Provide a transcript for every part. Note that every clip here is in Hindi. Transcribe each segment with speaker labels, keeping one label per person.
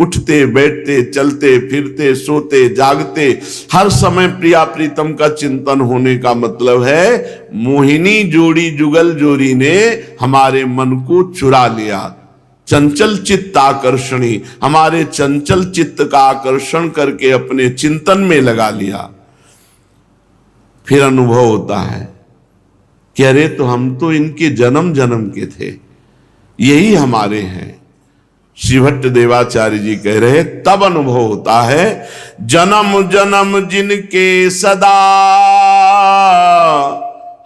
Speaker 1: उठते बैठते चलते फिरते सोते जागते हर समय प्रिया प्रीतम का चिंतन होने का मतलब है मोहिनी जोड़ी जुगल जोड़ी ने हमारे मन को चुरा लिया। चंचल चित्त आकर्षणी, हमारे चंचल चित्त का आकर्षण करके अपने चिंतन में लगा लिया। फिर अनुभव होता है कि अरे तो हम तो इनके जन्म जन्म के थे, यही हमारे हैं। श्रीभट्ट देवाचार्य जी कह रहे तब अनुभव होता है जन्म जन्म जिनके सदा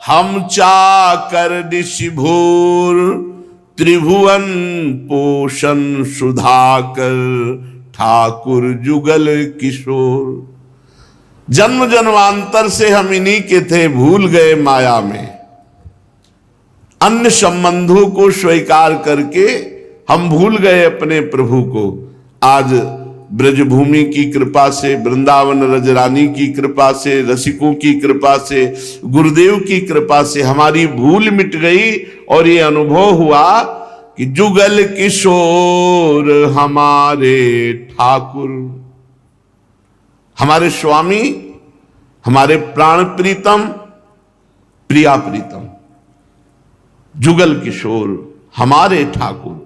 Speaker 1: हम चाकर ऋषिभूर त्रिभुवन पोषण सुधाकर ठाकुर जुगल किशोर। जन्म जन्मांतर से हम इन्हीं के थे, भूल गए माया में। अन्य संबंधों को स्वीकार करके हम भूल गए अपने प्रभु को। आज ब्रजभूमि की कृपा से, वृंदावन रजरानी की कृपा से, रसिकों की कृपा से, गुरुदेव की कृपा से हमारी भूल मिट गई और ये अनुभव हुआ कि जुगल किशोर हमारे ठाकुर, हमारे स्वामी, हमारे प्राण प्रीतम, प्रिया प्रीतम, जुगल किशोर हमारे ठाकुर,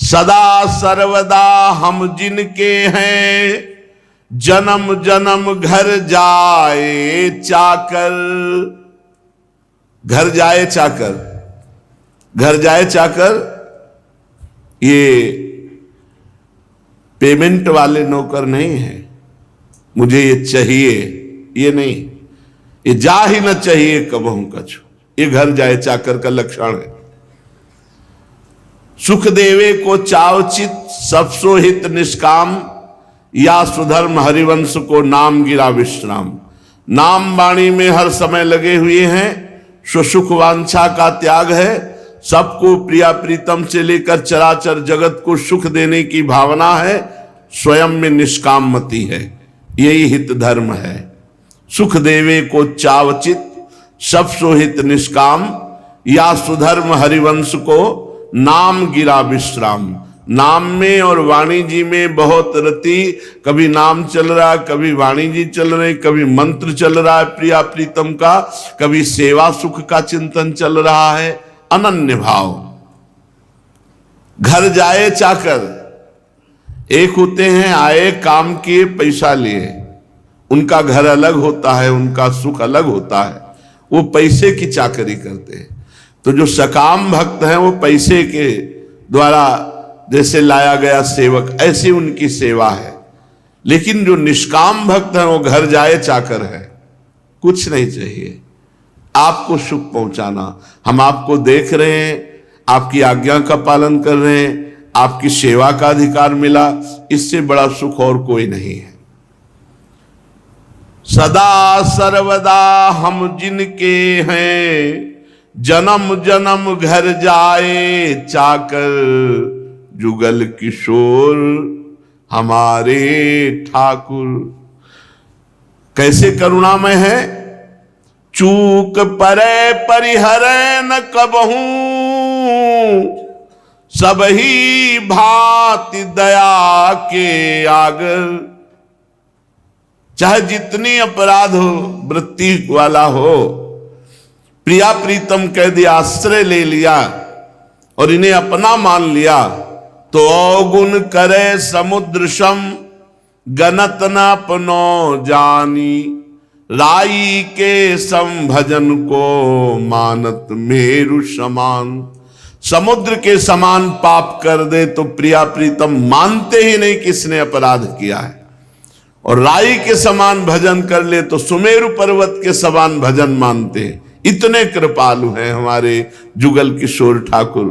Speaker 1: सदा सर्वदा हम जिनके हैं, जन्म जन्म घर जाए चाकर। घर जाए चाकर, घर जाए चाकर, ये पेमेंट वाले नौकर नहीं है। मुझे ये चाहिए, ये नहीं, ये जा ही न चाहिए कबहू कछु, ये घर जाए चाकर का लक्षण है। सुख देवे को चावचित सब सोहित निष्काम, या सुधर्म हरिवंश को नाम गिरा विश्राम। नाम वाणी में हर समय लगे हुए हैं, सुख वांछा का त्याग है, सबको प्रिया प्रीतम से लेकर चराचर जगत को सुख देने की भावना है, स्वयं में निष्काम मति है, यही हित धर्म है। सुख देवे को चावचित सब सोहित निष्काम, या सुधर्म हरिवंश को नाम गिरा विश्राम। नाम में और वाणी जी में बहुत रति, कभी नाम चल रहा है, कभी वाणी जी चल रहे, कभी मंत्र चल रहा है प्रिया प्रीतम का, कभी सेवा सुख का चिंतन चल रहा है। अनन्य भाव। घर जाए चाकर, एक होते हैं आए काम किए पैसा लिए, उनका घर अलग होता है, उनका सुख अलग होता है, वो पैसे की चाकरी करते हैं। तो जो सकाम भक्त हैं वो पैसे के द्वारा जैसे लाया गया सेवक, ऐसी उनकी सेवा है। लेकिन जो निष्काम भक्त हैं वो घर जाए चाकर है, कुछ नहीं चाहिए, आपको सुख पहुंचाना। हम आपको देख रहे हैं, आपकी आज्ञा का पालन कर रहे हैं, आपकी सेवा का अधिकार मिला, इससे बड़ा सुख और कोई नहीं है। सदा सर्वदा हम जिनके हैं, जन्म जन्म घर जाए चाकर, जुगल किशोर हमारे ठाकुर। कैसे करुणामय है, चूक परे परिहरे न कबहू, सब ही भांति दया के आगर। चाहे जितनी अपराध हो, वृत्ति वाला हो, प्रिया प्रीतम कह दिया, आश्रय ले लिया और इन्हें अपना मान लिया, तो अवगुण करे समुद्र सम, गनत न अपनो जानी। राई के सम भजन को मानत मेरु समान। समुद्र के समान पाप कर दे तो प्रिया प्रीतम मानते ही नहीं किसने अपराध किया है, और राई के समान भजन कर ले तो सुमेरु पर्वत के समान भजन मानते हैं। इतने कृपालु हैं हमारे जुगल किशोर ठाकुर।